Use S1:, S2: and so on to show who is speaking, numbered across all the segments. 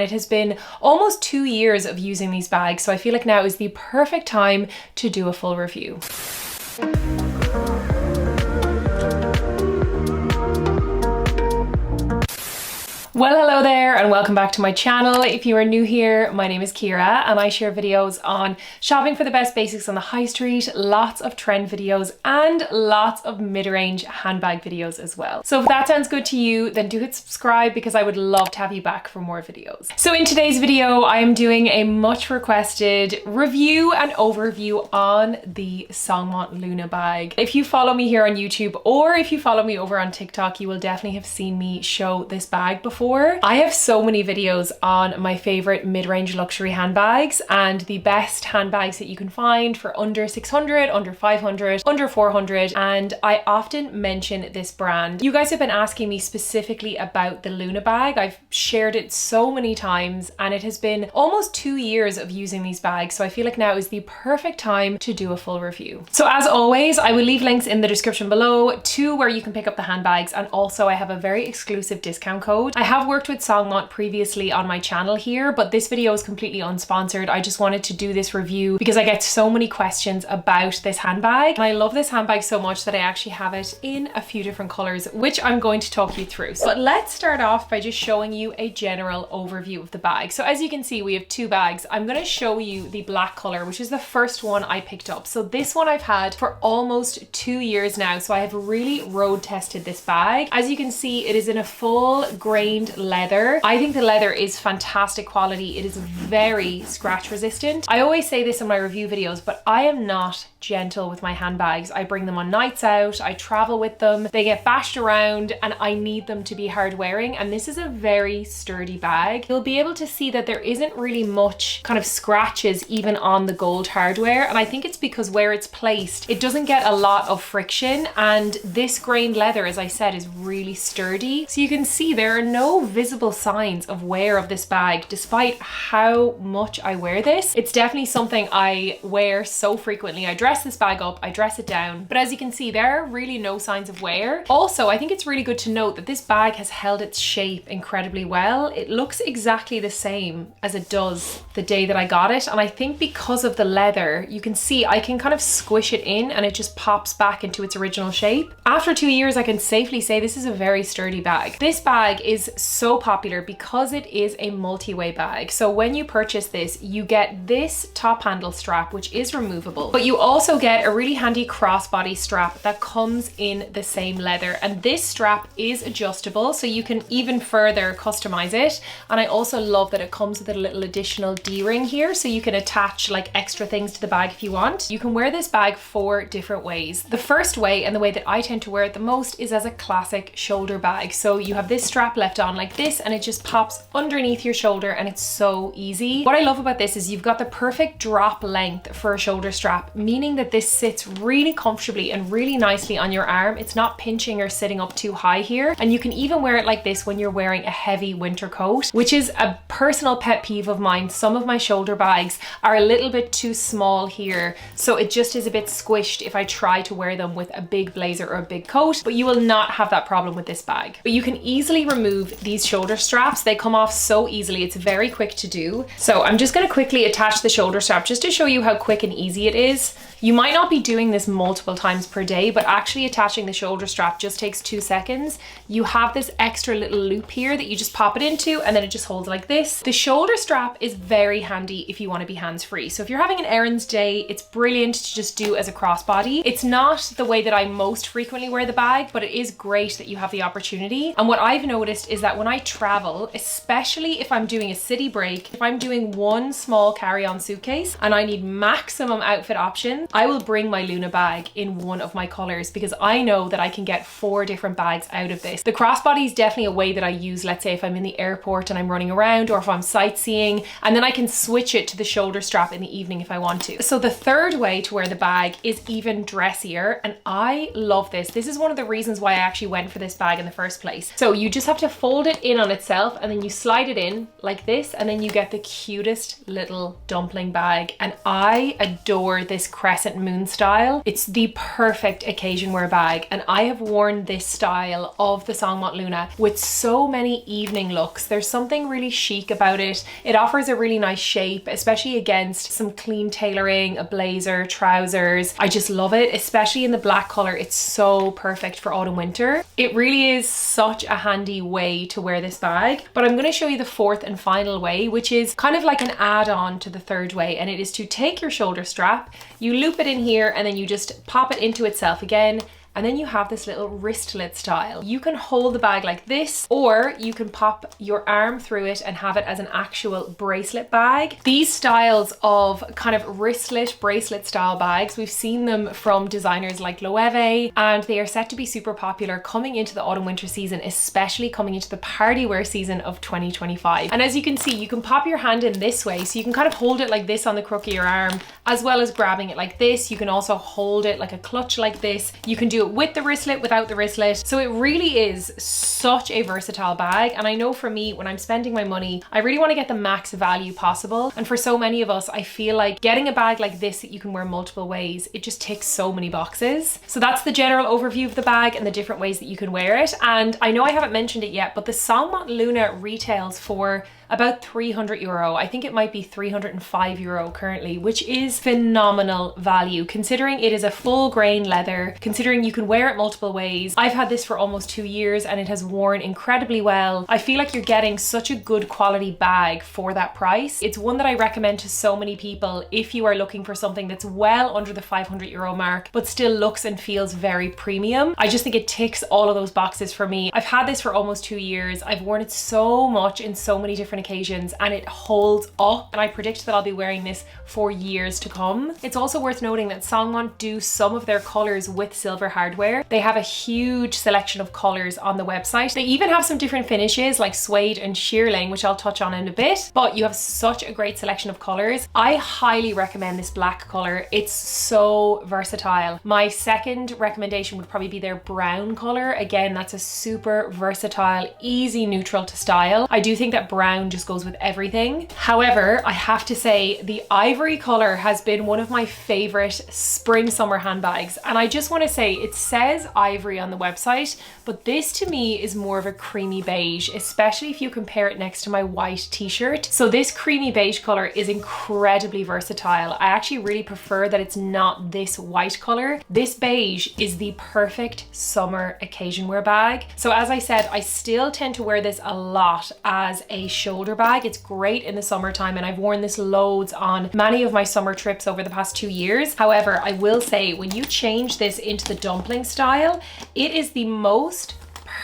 S1: It has been almost 2 years of using these bags, so I feel like now is the perfect time to do a full review. Well, hello there and welcome back to my channel. If you are new here, my name is Kira and I share videos on shopping for the best basics on the high street, lots of trend videos and lots of mid-range handbag videos as well. So if that sounds good to you, then do hit subscribe because I would love to have you back for more videos. So in today's video, I am doing a much requested review and overview on the SONGMONT LUNA bag. If you follow me here on YouTube or if you follow me over on TikTok, you will definitely have seen me show this bag before. I have so many videos on my favorite mid-range luxury handbags and the best handbags that you can find for under 600, under 500, under 400, and I often mention this brand. You guys have been asking me specifically about the Luna bag. I've shared it so many times and it has been almost 2 years of using these bags, so I feel like now is the perfect time to do a full review. So as always, I will leave links in the description below to where you can pick up the handbags, and also I have a very exclusive discount code. I have worked with SONGMONT previously on my channel here, but this video is completely unsponsored. I just wanted to do this review because I get so many questions about this handbag. And I love this handbag so much that I actually have it in a few different colors, which I'm going to talk you through. But let's start off by just showing you a general overview of the bag. So as you can see, we have two bags. I'm going to show you the black color, which is the first one I picked up. So this one I've had for almost 2 years now. So I have really road tested this bag. As you can see, it is in a full grained leather. I think the leather is fantastic quality. It is very scratch resistant. I always say this in my review videos, but I am not gentle with my handbags. I bring them on nights out, I travel with them, they get bashed around, and I need them to be hard wearing, and this is a very sturdy bag. You'll be able to see that there isn't really much kind of scratches even on the gold hardware, and I think it's because where it's placed, it doesn't get a lot of friction, and this grained leather, as I said, is really sturdy. So you can see there are no visible signs of wear of this bag despite how much I wear this. It's definitely something I wear so frequently. I dress this bag up, I dress it down, but as you can see, there are really no signs of wear. Also, I think it's really good to note that this bag has held its shape incredibly well. It looks exactly the same as it does the day that I got it, and I think because of the leather, you can see I can kind of squish it in and it just pops back into its original shape. After 2 years, I can safely say this is a very sturdy bag. This bag is so popular because it is a multi-way bag. So when you purchase this, you get this top handle strap, which is removable, but you also get a really handy crossbody strap that comes in the same leather, and this strap is adjustable, so you can even further customize it. And I also love that it comes with a little additional D-ring here, so you can attach like extra things to the bag if you want. You can wear this bag 4 different ways. The first way, and the way that I tend to wear it the most, is as a classic shoulder bag. So you have this strap left on like this and it just pops underneath your shoulder, and it's so easy. What I love about this is you've got the perfect drop length for a shoulder strap, meaning that this sits really comfortably and really nicely on your arm. It's not pinching or sitting up too high here, and you can even wear it like this when you're wearing a heavy winter coat, which is a personal pet peeve of mine. Some of my shoulder bags are a little bit too small here, so it just is a bit squished if I try to wear them with a big blazer or a big coat, but you will not have that problem with this bag. But you can easily remove these shoulder straps. They come off so easily. It's very quick to do. So I'm just going to quickly attach the shoulder strap just to show you how quick and easy it is. You might not be doing this multiple times per day, but actually attaching the shoulder strap just takes 2 seconds. You have this extra little loop here that you just pop it into, and then it just holds like this. The shoulder strap is very handy if you want to be hands-free. So if you're having an errands day, it's brilliant to just do as a crossbody. It's not the way that I most frequently wear the bag, but it is great that you have the opportunity. And what I've noticed is that when I travel, especially if I'm doing a city break, if I'm doing one small carry-on suitcase and I need maximum outfit options, I will bring my Luna bag in one of my colors because I know that I can get 4 different bags out of this. The crossbody is definitely a way that I use, let's say if I'm in the airport and I'm running around, or if I'm sightseeing, and then I can switch it to the shoulder strap in the evening if I want to. So the third way to wear the bag is even dressier, and I love this. This is one of the reasons why I actually went for this bag in the first place. So you just have to fold it in on itself, and then you slide it in like this, and then you get the cutest little dumpling bag. And I adore this crest crescent moon style. It's the perfect occasion wear bag, and I have worn this style of the SONGMONT Luna with so many evening looks. There's something really chic about it. It offers a really nice shape, especially against some clean tailoring, a blazer, trousers. I just love it, especially in the black color. It's so perfect for autumn winter. It really is such a handy way to wear this bag. But I'm going to show you the fourth and final way, which is kind of like an add-on to the third way, and it is to take your shoulder strap, you loop it in here, and then you just pop it into itself again. And then you have this little wristlet style. You can hold the bag like this, or you can pop your arm through it and have it as an actual bracelet bag. These styles of kind of wristlet bracelet style bags, we've seen them from designers like Loewe, and they are set to be super popular coming into the autumn winter season, especially coming into the party wear season of 2025. And as you can see, you can pop your hand in this way, so you can kind of hold it like this on the crook of your arm, as well as grabbing it like this. You can also hold it like a clutch like this. You can do it with the wristlet, without the wristlet. So it really is such a versatile bag. And I know for me, when I'm spending my money, I really want to get the max value possible. And for so many of us, I feel like getting a bag like this that you can wear multiple ways, it just ticks so many boxes. So that's the general overview of the bag and the different ways that you can wear it. And I know I haven't mentioned it yet, but the SONGMONT Luna retails for about €300. I think it might be €305 currently, which is phenomenal value considering it is a full grain leather, considering you can wear it multiple ways. I've had this for almost 2 years and it has worn incredibly well. I feel like you're getting such a good quality bag for that price. It's one that I recommend to so many people if you are looking for something that's well under the €500 mark, but still looks and feels very premium. I just think it ticks all of those boxes for me. I've had this for almost 2 years. I've worn it so much in so many different occasions, and it holds up, and I predict that I'll be wearing this for years to come. It's also worth noting that SONGMONT do some of their colors with silver hardware. They have a huge selection of colors on the website. They even have some different finishes like suede and shearling, which I'll touch on in a bit, but you have such a great selection of colors. I highly recommend this black color. It's so versatile. My second recommendation would probably be their brown color. Again, that's a super versatile, easy neutral to style. I do think that brown just goes with everything. However, I have to say the ivory color has been one of my favorite spring summer handbags, and I just want to say it says ivory on the website, but this to me is more of a creamy beige, especially if you compare it next to my white t-shirt. So this creamy beige color is incredibly versatile. I actually really prefer that it's not this white color. This beige is the perfect summer occasion wear bag. So as I said, I still tend to wear this a lot as a shoulder bag. It's great in the summertime, and I've worn this loads on many of my summer trips over the past 2 years. However, I will say when you change this into the dumpling style, it is the most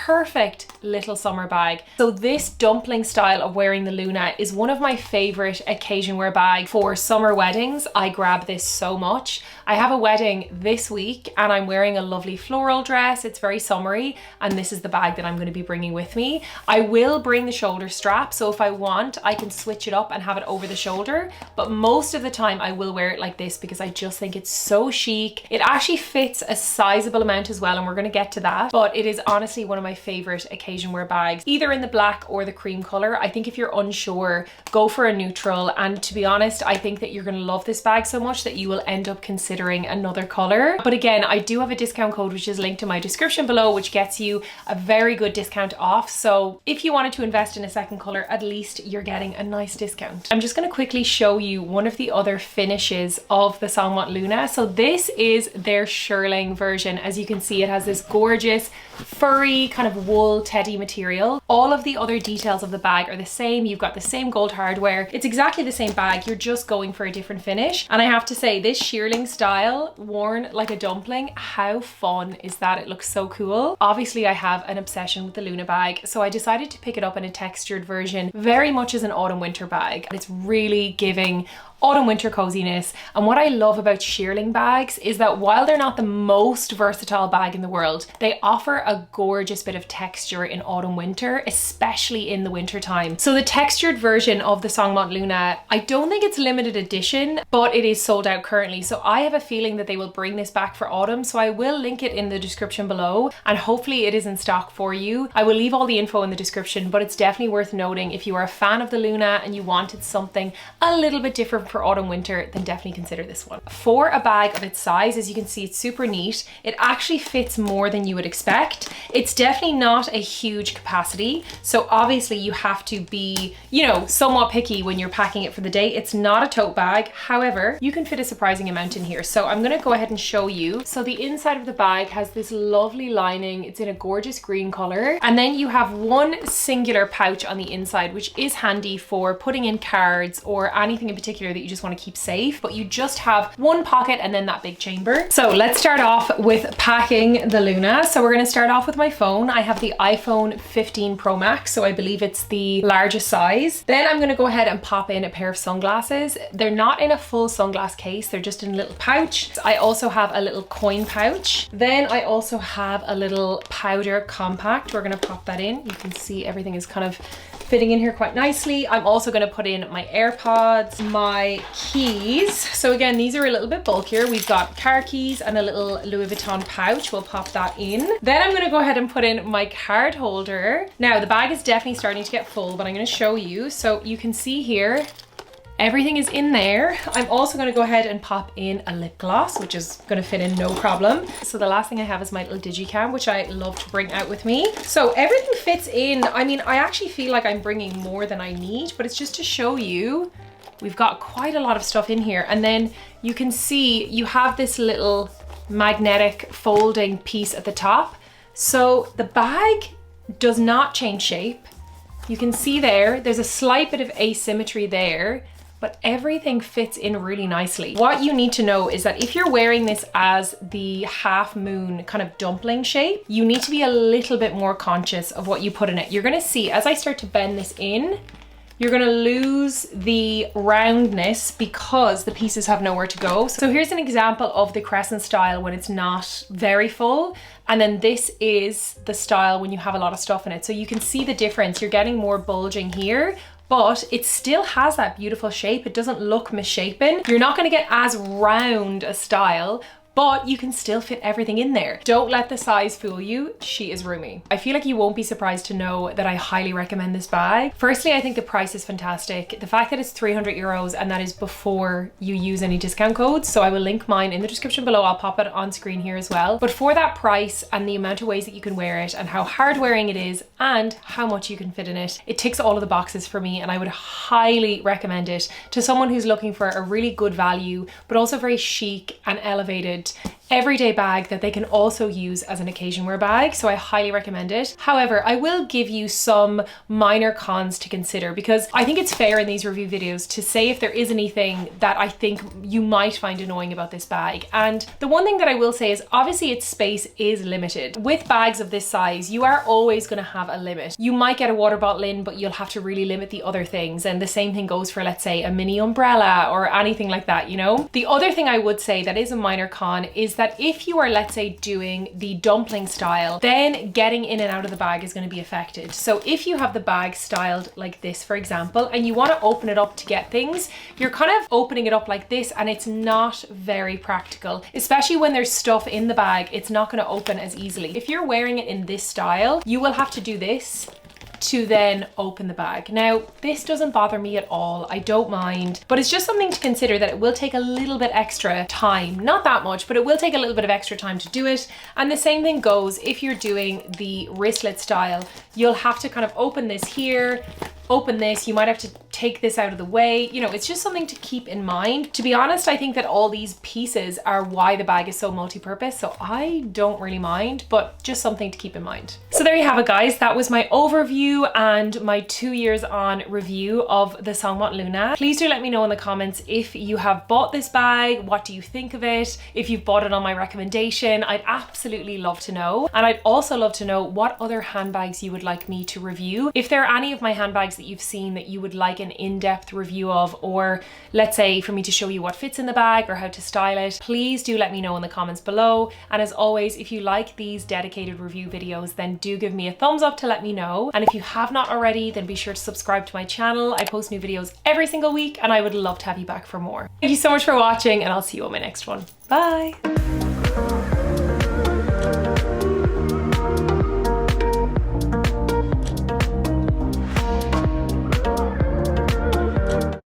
S1: perfect little summer bag. So this dumpling style of wearing the Luna is one of my favorite occasion wear bag for summer weddings. I grab this so much. I have a wedding this week and I'm wearing a lovely floral dress. It's very summery, and this is the bag that I'm going to be bringing with me. I will bring the shoulder strap, so if I want, I can switch it up and have it over the shoulder, but most of the time I will wear it like this because I just think it's so chic. It actually fits a sizable amount as well, and we're going to get to that, but it is honestly one of my favorite occasion wear bags, either in the black or the cream color. I think if you're unsure, go for a neutral, and to be honest, I think that you're going to love this bag so much that you will end up considering another color. But again, I do have a discount code which is linked in my description below, which gets you a very good discount off. So if you wanted to invest in a second color, at least you're getting a nice discount. I'm just going to quickly show you one of the other finishes of the SONGMONT Luna. So this is their shearling version. As you can see, it has this gorgeous furry kind of wool teddy material. All of the other details of the bag are the same. You've got the same gold hardware. It's exactly the same bag. You're just going for a different finish. And I have to say, this shearling style worn like a dumpling, how fun is that? It looks so cool. Obviously, I have an obsession with the Luna bag, so I decided to pick it up in a textured version, very much as an autumn winter bag. It's really giving autumn winter coziness. And what I love about shearling bags is that while they're not the most versatile bag in the world, they offer a gorgeous bit of texture in autumn winter, especially in the winter time. So the textured version of the SONGMONT Luna, I don't think it's limited edition, but it is sold out currently. So I have a feeling that they will bring this back for autumn. So I will link it in the description below, and hopefully it is in stock for you. I will leave all the info in the description, but it's definitely worth noting if you are a fan of the Luna and you wanted something a little bit different for autumn winter, then definitely consider this one. For a bag of its size, as you can see, it's super neat. It actually fits more than you would expect. It's definitely not a huge capacity, so obviously you have to be, you know, somewhat picky when you're packing it for the day. It's not a tote bag, however, you can fit a surprising amount in here. So I'm gonna go ahead and show you. So the inside of the bag has this lovely lining. It's in a gorgeous green color, and then you have one singular pouch on the inside, which is handy for putting in cards or anything in particular that you just want to keep safe, but you just have one pocket and then that big chamber. So let's start off with packing the Luna. So we're going to start off with my phone. I have the iPhone 15 Pro Max, so I believe it's the largest size. Then I'm going to go ahead and pop in a pair of sunglasses. They're not in a full sunglass case, they're just in a little pouch. I also have a little coin pouch. Then I also have a little powder compact. We're going to pop that in. You can see everything is kind of fitting in here quite nicely. I'm also going to put in my AirPods, my keys. So again, these are a little bit bulkier. We've got car keys and a little Louis Vuitton pouch. We'll pop that in. Then I'm going to go ahead and put in my card holder. Now the bag is definitely starting to get full, but I'm going to show you. So you can see here, everything is in there. I'm also going to go ahead and pop in a lip gloss, which is going to fit in no problem. So the last thing I have is my little digicam, which I love to bring out with me. So everything fits in. I mean, I actually feel like I'm bringing more than I need, but it's just to show you we've got quite a lot of stuff in here. And then you can see you have this little magnetic folding piece at the top. So the bag does not change shape. You can see there's a slight bit of asymmetry there, but everything fits in really nicely. What you need to know is that if you're wearing this as the half moon kind of dumpling shape, you need to be a little bit more conscious of what you put in it. You're gonna see as I start to bend this in, you're gonna lose the roundness because the pieces have nowhere to go. So here's an example of the crescent style when it's not very full. And then this is the style when you have a lot of stuff in it. So you can see the difference. You're getting more bulging here, but it still has that beautiful shape. It doesn't look misshapen. You're not gonna get as round a style, but you can still fit everything in there. Don't let the size fool you. She is roomy. I feel like you won't be surprised to know that I highly recommend this bag. Firstly, I think the price is fantastic. The fact that it's 300 euros and that is before you use any discount codes. So I will link mine in the description below. I'll pop it on screen here as well. But for that price and the amount of ways that you can wear it and how hard wearing it is and how much you can fit in it, it ticks all of the boxes for me, and I would highly recommend it to someone who's looking for a really good value, but also very chic and elevated everyday bag that they can also use as an occasion wear bag. So I highly recommend it. However, I will give you some minor cons to consider, because I think it's fair in these review videos to say if there is anything that I think you might find annoying about this bag. And the one thing that I will say is obviously its space is limited. With bags of this size, you are always going to have a limit. You might get a water bottle in, but you'll have to really limit the other things. And the same thing goes for, let's say, a mini umbrella or anything like that, you know? The other thing I would say that is a minor con is that if you are, let's say, doing the dumpling style, then getting in and out of the bag is going to be affected. So if you have the bag styled like this, for example, and you want to open it up to get things, you're kind of opening it up like this, and it's not very practical, especially when there's stuff in the bag. It's not going to open as easily. If you're wearing it in this style, you will have to do this to then open the bag. Now, this doesn't bother me at all. I don't mind, but it's just something to consider that it will take a little bit extra time. Not that much, but it will take a little bit of extra time to do it. And the same thing goes if you're doing the wristlet style. You'll have to kind of open this here, open this, you might have to take this out of the way. You know, it's just something to keep in mind. To be honest, I think that all these pieces are why the bag is so multi-purpose, so I don't really mind, but just something to keep in mind. So there you have it, guys. That was my overview and my 2 years on review of the SONGMONT LUNA. Please do let me know in the comments if you have bought this bag, what do you think of it? If you've bought it on my recommendation, I'd absolutely love to know. And I'd also love to know what other handbags you would like me to review. If there are any of my handbags that you've seen that you would like an in-depth review of, or let's say for me to show you what fits in the bag or how to style it, please do let me know in the comments below. And as always, if you like these dedicated review videos, then do give me a thumbs up to let me know. And if you have not already, then be sure to subscribe to my channel. I post new videos every single week and I would love to have you back for more. Thank you so much for watching, and I'll see you on my next one. Bye.